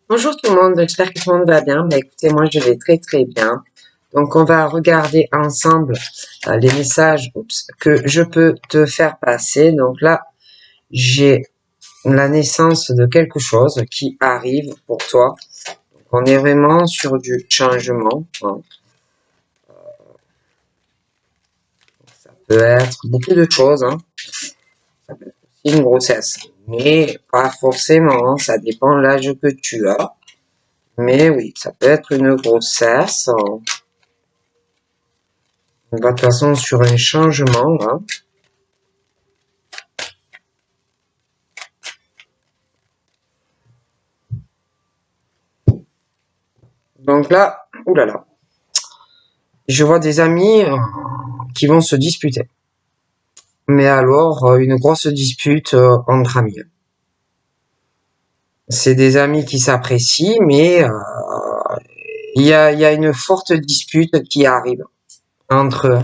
Bonjour tout le monde, j'espère que tout le monde va bien. Écoutez, moi je vais très très bien. Donc on va regarder ensemble les messages que je peux te faire passer. Donc là, j'ai la naissance de quelque chose qui arrive pour toi. Donc, on est vraiment sur du changement, hein. Ça peut être beaucoup de choses, hein. Ça peut être aussi une grossesse, mais pas forcément, hein. Ça dépend de l'âge que tu as. Mais oui, ça peut être une grossesse. On va de toute façon sur un changement, hein. Donc là, oulala, je vois des amis qui vont se disputer. Mais alors, une grosse dispute entre amis. C'est des amis qui s'apprécient, mais il y a une forte dispute qui arrive entre eux.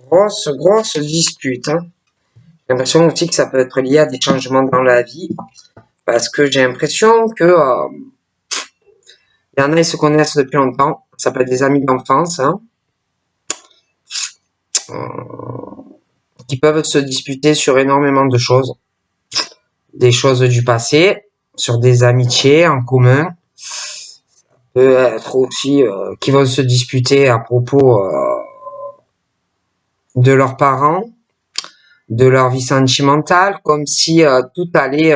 Grosse dispute, hein. J'ai l'impression aussi que ça peut être lié à des changements dans la vie, parce que j'ai l'impression que il y en a, ils se connaissent depuis longtemps. Ça peut être des amis d'enfance, hein, qui peuvent se disputer sur énormément de choses. Des choses du passé, sur des amitiés en commun. Ça peut être aussi qui vont se disputer à propos de leurs parents, de leur vie sentimentale, comme si tout allait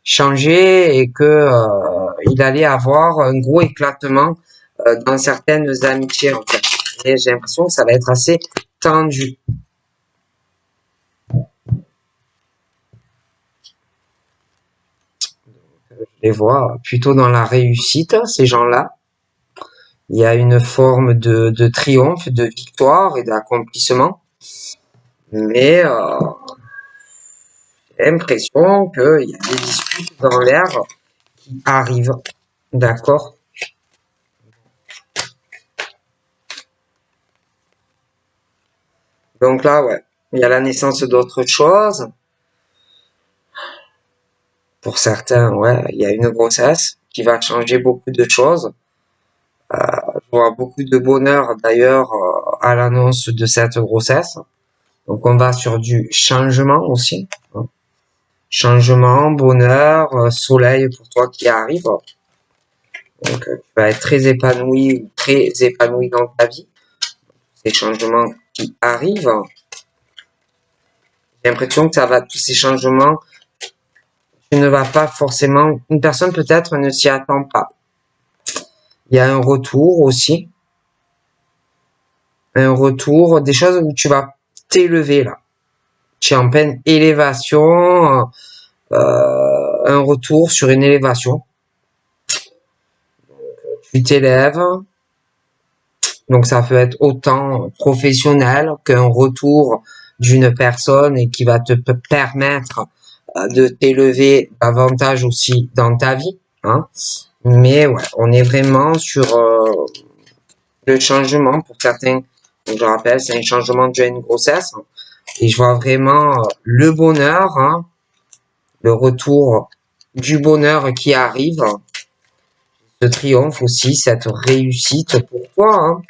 changer et que il allait avoir un gros éclatement dans certaines amitiés en fait. Et j'ai l'impression que ça va être assez tendu. Je les vois plutôt dans la réussite, ces gens-là. Il y a une forme de triomphe, de victoire et d'accomplissement. Mais j'ai l'impression qu'il y a des disputes dans l'air qui arrivent. D'accord? Donc là, ouais, il y a la naissance d'autre chose. Pour certains, ouais, il y a une grossesse qui va changer beaucoup de choses. Je vois beaucoup de bonheur d'ailleurs à l'annonce de cette grossesse. Donc on va sur du changement aussi, hein. Changement, bonheur, soleil pour toi qui arrive. Donc tu vas être très épanoui ou très épanoui dans ta vie. Ces changements qui arrivent. J'ai l'impression que ça va, tous ces changements, tu ne vas pas forcément, une personne peut-être ne s'y attend pas. Il y a un retour aussi. Un retour, des choses où tu vas t'élever là. Tu es en pleine élévation, un retour sur une élévation. Tu t'élèves, donc ça peut être autant professionnel qu'un retour d'une personne et qui va te permettre de t'élever davantage aussi dans ta vie, hein. Mais ouais, on est vraiment sur le changement pour certains. Donc, je rappelle, c'est un changement dû à une grossesse. Et je vois vraiment le bonheur, hein, le retour du bonheur qui arrive, ce triomphe aussi, cette réussite pour toi, hein.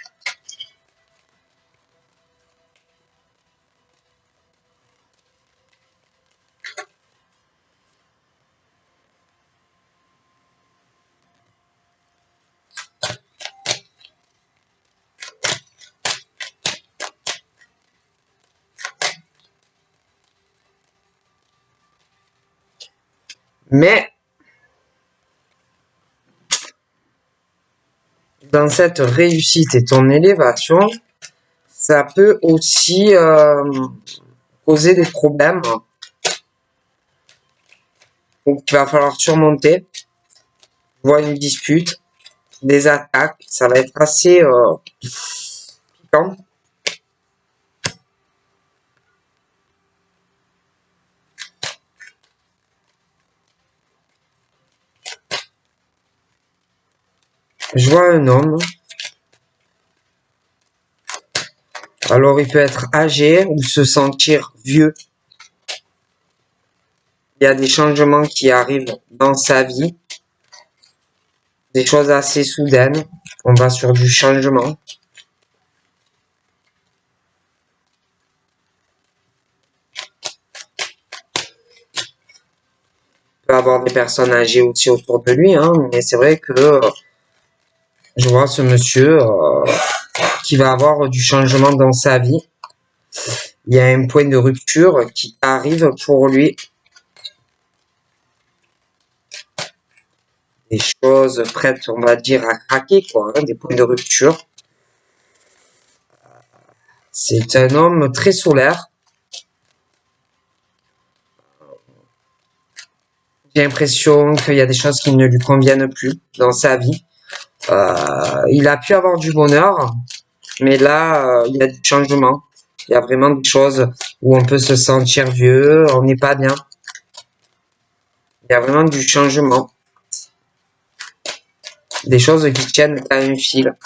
Mais dans cette réussite et ton élévation, ça peut aussi poser des problèmes. Donc, il va falloir surmonter. Je vois une dispute, des attaques. Ça va être assez piquant. Je vois un homme. Alors, il peut être âgé ou se sentir vieux. Il y a des changements qui arrivent dans sa vie, des choses assez soudaines. On va sur du changement. Il peut avoir des personnes âgées aussi autour de lui, hein, mais c'est vrai que je vois ce monsieur qui va avoir du changement dans sa vie. Il y a un point de rupture qui arrive pour lui. Des choses prêtes, on va dire, à craquer, quoi, hein, des points de rupture. C'est un homme très solaire. J'ai l'impression qu'il y a des choses qui ne lui conviennent plus dans sa vie. Il a pu avoir du bonheur, mais là, il y a du changement. Il y a vraiment des choses où on peut se sentir vieux, on n'est pas bien. Il y a vraiment du changement. Des choses qui tiennent à un fil.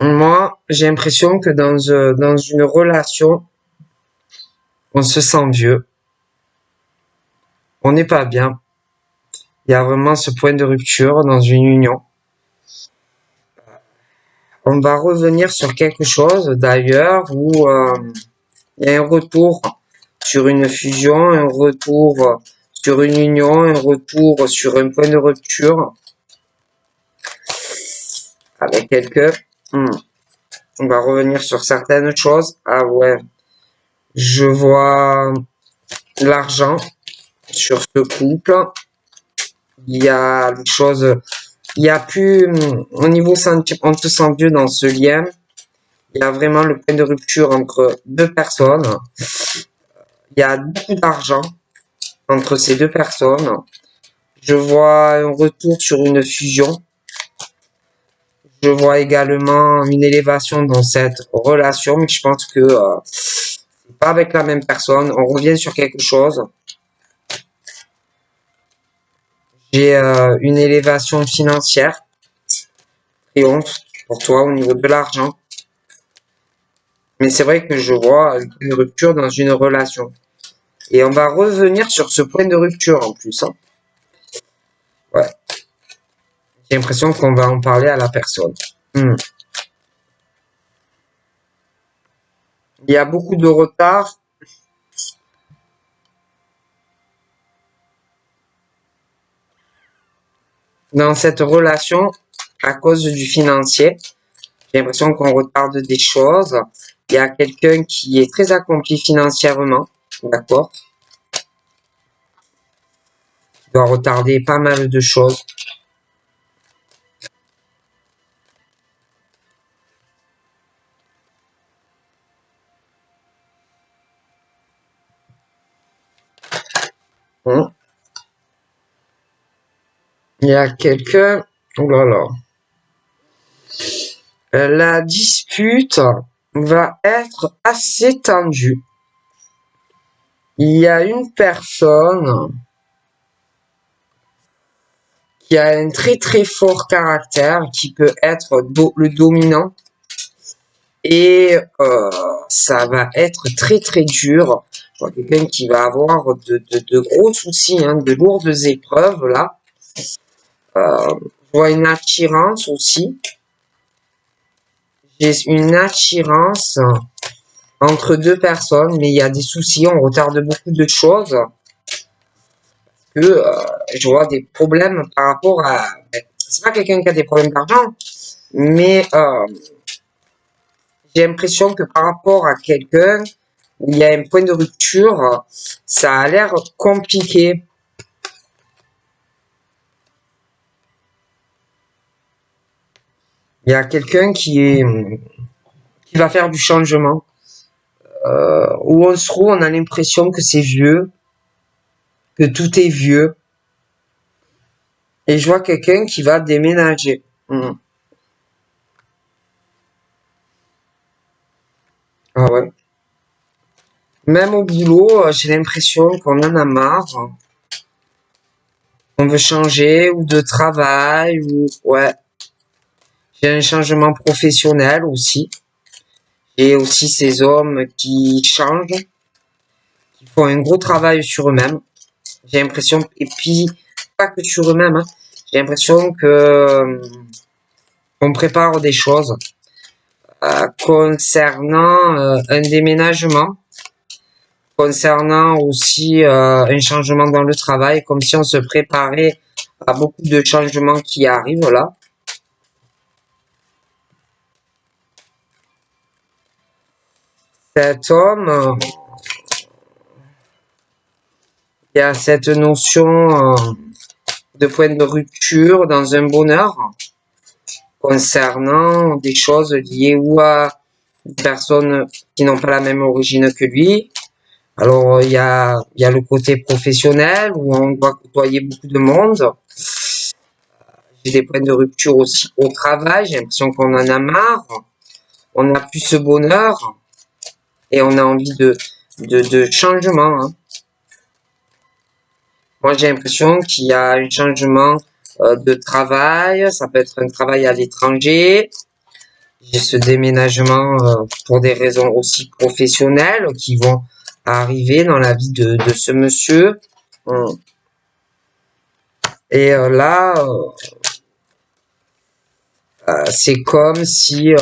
Moi, j'ai l'impression que dans une relation, on se sent vieux. On n'est pas bien. Il y a vraiment ce point de rupture dans une union. On va revenir sur quelque chose d'ailleurs où il y a un retour sur une fusion, un retour sur une union, un retour sur un point de rupture avec quelqu'un. On va revenir sur certaines choses. Ah ouais, je vois l'argent sur ce couple. Il y a des choses, il y a plus, au niveau on se sent vieux dans ce lien. Il y a vraiment le point de rupture entre deux personnes. Il y a beaucoup d'argent entre ces deux personnes. Je vois un retour sur une fusion. Je vois également une élévation dans cette relation, mais je pense que c'est pas avec la même personne. On revient sur quelque chose. J'ai une élévation financière, triomphe pour toi au niveau de l'argent. Mais c'est vrai que je vois une rupture dans une relation. Et on va revenir sur ce point de rupture en plus. Hein. Ouais. J'ai l'impression qu'on va en parler à la personne. Il y a beaucoup de retard. Dans cette relation à cause du financier. J'ai l'impression qu'on retarde des choses. Il y a quelqu'un qui est très accompli financièrement. D'accord? Qui doit retarder pas mal de choses. Il y a quelqu'un... Oh là là. La dispute va être assez tendue. Il y a une personne qui a un très très fort caractère, qui peut être le dominant. Et ça va être très très dur. Je vois quelqu'un qui va avoir de gros soucis, hein, de lourdes épreuves là. Je vois une attirance aussi. J'ai une attirance entre deux personnes, mais il y a des soucis, on retarde beaucoup de choses. Que je vois des problèmes par rapport à... C'est pas quelqu'un qui a des problèmes d'argent, mais j'ai l'impression que par rapport à quelqu'un où il y a un point de rupture, ça a l'air compliqué. Il y a quelqu'un qui va faire du changement. Où on se trouve, on a l'impression que c'est vieux, que tout est vieux. Et je vois quelqu'un qui va déménager. Ah ouais. Même au boulot, j'ai l'impression qu'on en a marre. on veut changer ou de travail ou ouais. J'ai un changement professionnel aussi. Et aussi ces hommes qui changent, qui font un gros travail sur eux-mêmes. J'ai l'impression, et puis pas que sur eux-mêmes, hein. J'ai l'impression que on prépare des choses concernant un déménagement, concernant aussi un changement dans le travail, comme si on se préparait à beaucoup de changements qui arrivent là. Cet homme, il y a cette notion de point de rupture dans un bonheur concernant des choses liées ou à des personnes qui n'ont pas la même origine que lui. Alors, il y a le côté professionnel où on doit côtoyer beaucoup de monde. J'ai des points de rupture aussi au travail. J'ai l'impression qu'on en a marre. On n'a plus ce bonheur et on a envie de changement. Hein. Moi, j'ai l'impression qu'il y a un changement de travail. Ça peut être un travail à l'étranger. J'ai ce déménagement pour des raisons aussi professionnelles qui vont arriver dans la vie de ce monsieur. Et là, c'est comme si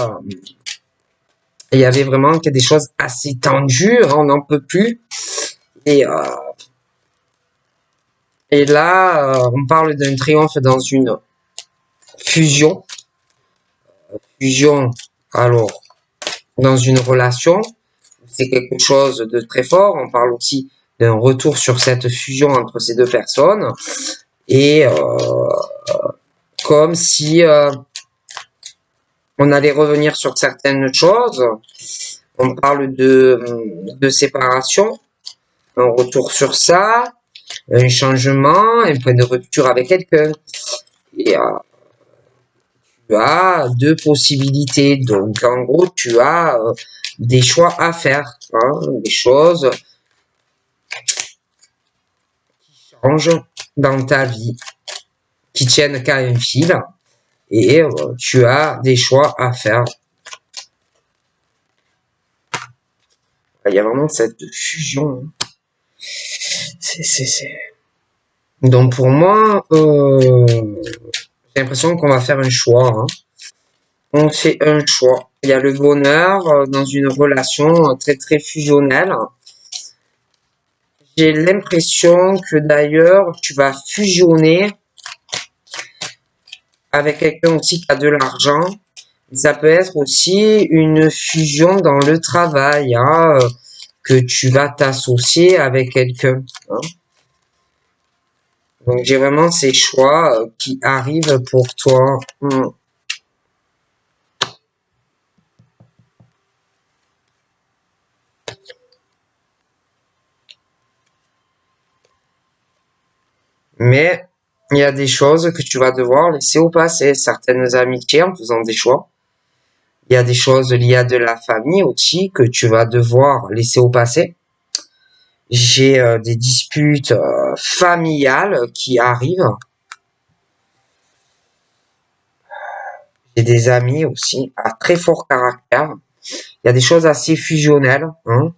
il y avait vraiment que des choses assez tendues, hein, on n'en peut plus. Et, euh, et là, on parle d'un triomphe dans une fusion. Fusion, alors, dans une relation, c'est quelque chose de très fort. On parle aussi d'un retour sur cette fusion entre ces deux personnes. Et comme si on allait revenir sur certaines choses. On parle de séparation, un retour sur ça, un changement, un point de rupture avec quelqu'un. Et tu as deux possibilités. Donc, en gros, tu as des choix à faire, hein, des choses qui changent dans ta vie, qui tiennent qu'à un fil. Et tu as des choix à faire. Il y a vraiment cette fusion. C'est. Donc pour moi, j'ai l'impression qu'on va faire un choix. Hein. On fait un choix. Il y a le bonheur dans une relation très très fusionnelle. J'ai l'impression que d'ailleurs tu vas fusionner avec quelqu'un aussi qui a de l'argent. Ça peut être aussi une fusion dans le travail, hein, que tu vas t'associer avec quelqu'un. Hein. Donc j'ai vraiment ces choix qui arrivent pour toi. Mais il y a des choses que tu vas devoir laisser au passé, certaines amitiés en faisant des choix. Il y a des choses liées à de la famille aussi que tu vas devoir laisser au passé. J'ai des disputes familiales qui arrivent. J'ai des amis aussi à très fort caractère. Il y a des choses assez fusionnelles, hein,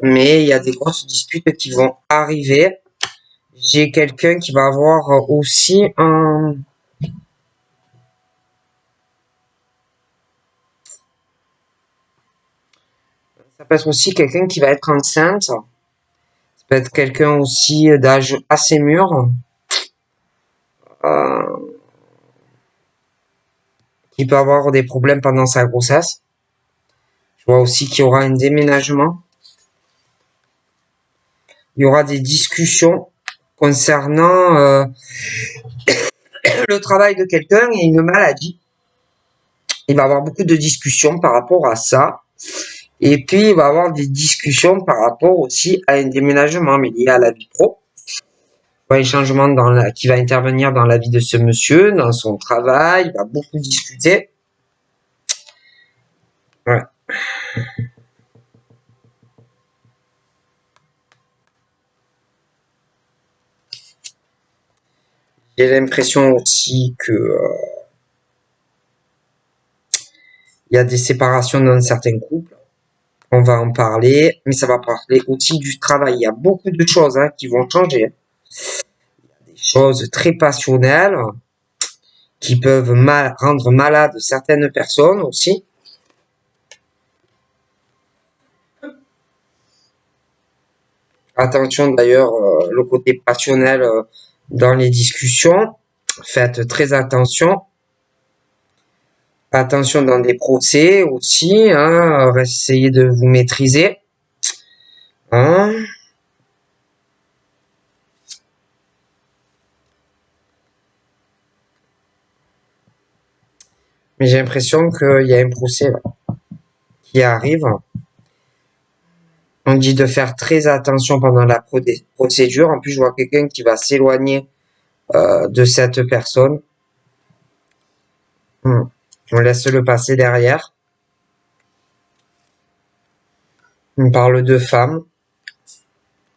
mais il y a des grosses disputes qui vont arriver. J'ai quelqu'un qui va avoir aussi un... Ça peut être aussi quelqu'un qui va être enceinte. Ça peut être quelqu'un aussi d'âge assez mûr. Euh, qui peut avoir des problèmes pendant sa grossesse. Je vois aussi qu'il y aura un déménagement. Il y aura des discussions concernant le travail de quelqu'un et une maladie. Il va y avoir beaucoup de discussions par rapport à ça. Et puis, il va y avoir des discussions par rapport aussi à un déménagement, mais lié à la vie pro. Un changement qui va intervenir dans la vie de ce monsieur, dans son travail. Il va beaucoup discuter. Ouais. J'ai l'impression aussi que il y a des séparations dans certains couples. On va en parler, mais ça va parler aussi du travail. Il y a beaucoup de choses qui vont changer. Des choses très passionnelles qui peuvent rendre malades certaines personnes aussi. Attention d'ailleurs, le côté passionnel dans les discussions. Faites très attention. Attention dans des procès aussi. Essayez de vous maîtriser. Hein. Mais j'ai l'impression qu'il y a un procès là, qui arrive. On dit de faire très attention pendant la procédure. En plus, je vois quelqu'un qui va s'éloigner de cette personne. On laisse le passer derrière. On parle de femmes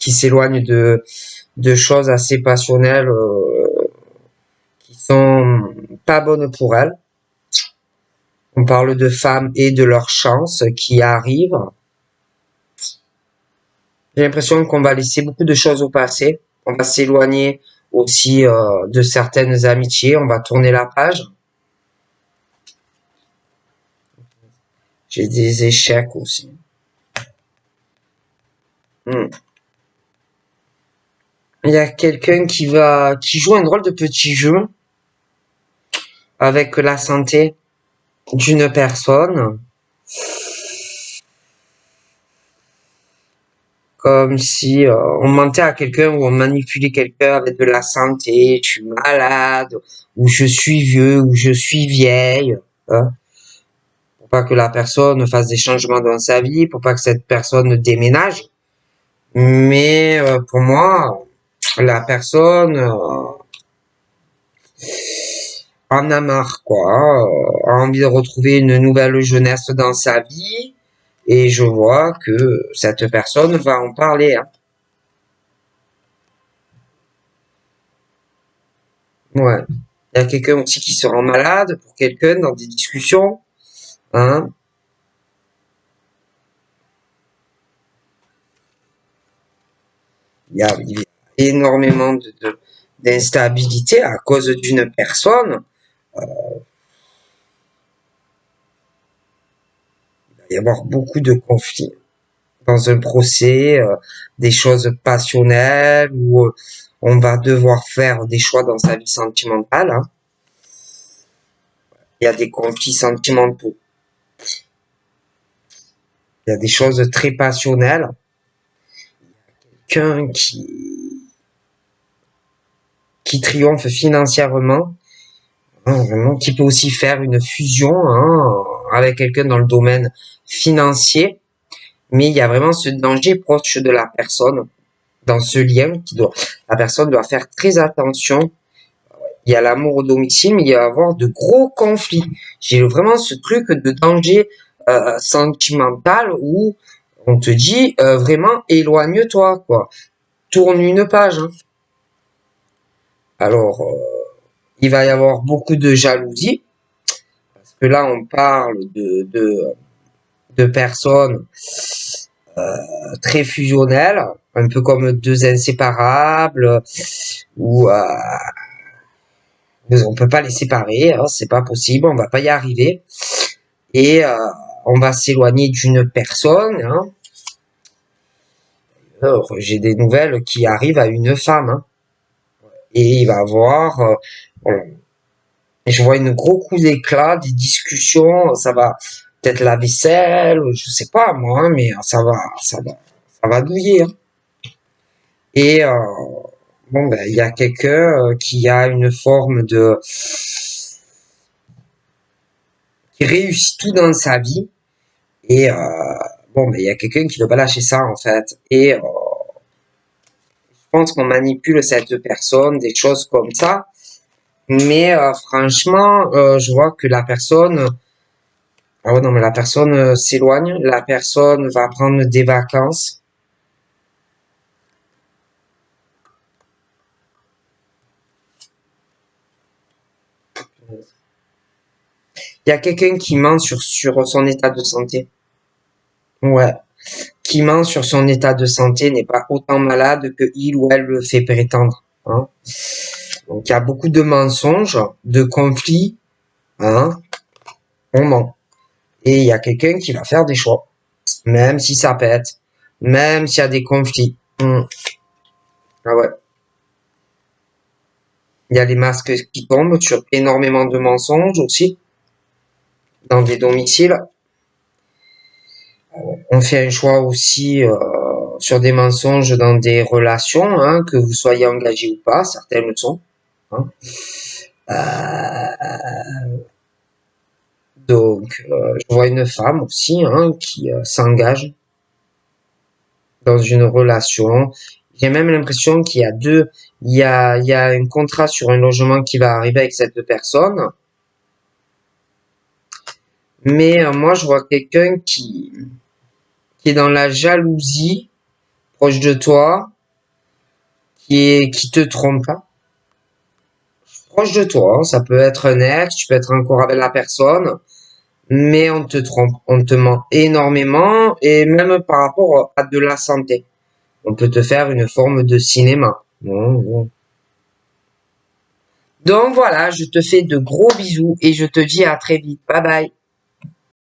qui s'éloignent de choses assez passionnelles qui sont pas bonnes pour elles. On parle de femmes et de leur chance qui arrivent. J'ai l'impression qu'on va laisser beaucoup de choses au passé. On va s'éloigner aussi de certaines amitiés. On va tourner la page. J'ai des échecs aussi. Il y a quelqu'un qui joue un drôle de petit jeu avec la santé d'une personne. Comme si on mentait à quelqu'un ou on manipulait quelqu'un avec de la santé, je suis malade, ou je suis vieux, ou je suis vieille. Hein, pour pas que la personne fasse des changements dans sa vie, pour pas que cette personne déménage. Mais pour moi, la personne en a marre, quoi, a envie de retrouver une nouvelle jeunesse dans sa vie. Et je vois que cette personne va en parler. Hein. Ouais. Il y a quelqu'un aussi qui se rend malade pour quelqu'un dans des discussions. Hein. Il y a énormément d'instabilité à cause d'une personne. Il va y avoir beaucoup de conflits dans un procès, des choses passionnelles où on va devoir faire des choix dans sa vie sentimentale. Hein. Il y a des conflits sentimentaux. Il y a des choses très passionnelles. Quelqu'un qui triomphe financièrement, hein, vraiment, qui peut aussi faire une fusion avec quelqu'un dans le domaine financier, mais il y a vraiment ce danger proche de la personne dans ce lien la personne doit faire très attention. Il y a l'amour au domicile, mais il va y avoir de gros conflits. J'ai vraiment ce truc de danger sentimental où on te dit vraiment éloigne-toi, quoi. Tourne une page. Hein. Alors, il va y avoir beaucoup de jalousie, parce que là, on parle de personnes très fusionnelles, un peu comme deux inséparables, où on peut pas les séparer, hein, c'est pas possible, on va pas y arriver, et on va s'éloigner d'une personne. Hein. Alors, j'ai des nouvelles qui arrivent à une femme, hein, et il va avoir je vois une gros coup d'éclat, des discussions, ça va peut-être la vaisselle, je sais pas moi, mais ça va douiller. Hein. Et bon, ben il y a quelqu'un qui a une forme qui réussit tout dans sa vie, et bon, ben il y a quelqu'un qui veut pas lâcher ça en fait. Et je pense qu'on manipule cette personne, des choses comme ça. Mais franchement, je vois que la personne ah ouais, non, mais la personne s'éloigne, la personne va prendre des vacances. Il y a quelqu'un qui ment sur son état de santé. Ouais. Qui ment sur son état de santé n'est pas autant malade que il ou elle le fait prétendre. Hein. Donc il y a beaucoup de mensonges, de conflits. Hein. On ment. Et il y a quelqu'un qui va faire des choix. Même si ça pète. Même s'il y a des conflits. Ah ouais. Il y a les masques qui tombent sur énormément de mensonges aussi. Dans des domiciles. On fait un choix aussi sur des mensonges dans des relations, hein, que vous soyez engagé ou pas, certaines le sont. Hein. Donc, je vois une femme aussi, hein, qui s'engage dans une relation. J'ai même l'impression qu'il y a il y a un contrat sur un logement qui va arriver avec cette personne. Mais moi, je vois quelqu'un qui est dans la jalousie, proche de toi, qui te trompe pas. Proche de toi, hein, ça peut être un ex, tu peux être encore avec la personne, mais on te trompe, on te ment énormément, et même par rapport à de la santé. On peut te faire une forme de cinéma. Donc voilà, je te fais de gros bisous et je te dis à très vite. Bye bye.